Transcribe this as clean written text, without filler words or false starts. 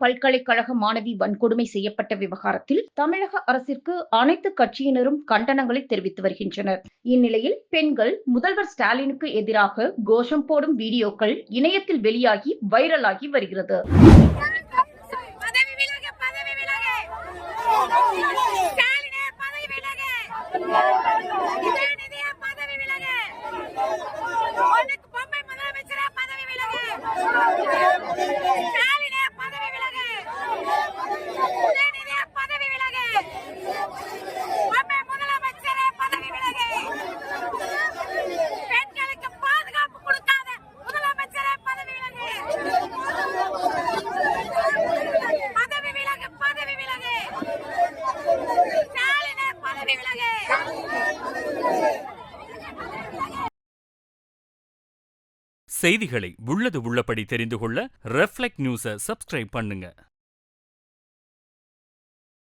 பல்கலைக்கழக மாணவி வன்கொடுமை செய்யப்பட்ட விவகாரத்தில் தமிழக அரசிற்கு அனைத்து கட்சியினரும் கண்டனங்களை தெரிவித்து வருகின்றனர். இந்நிலையில் பெண்கள் முதல்வர் ஸ்டாலினுக்கு எதிராக கோஷம் போடும் வீடியோக்கள் இணையத்தில் வெளியாகி வைரலாகி வருகிறது. செய்திகளை உள்ளது உள்ளபடி தெரிந்து கொள்ள ரெஃப்ளெக்ட் நியூஸை சப்ஸ்கிரைப் பண்ணுங்க.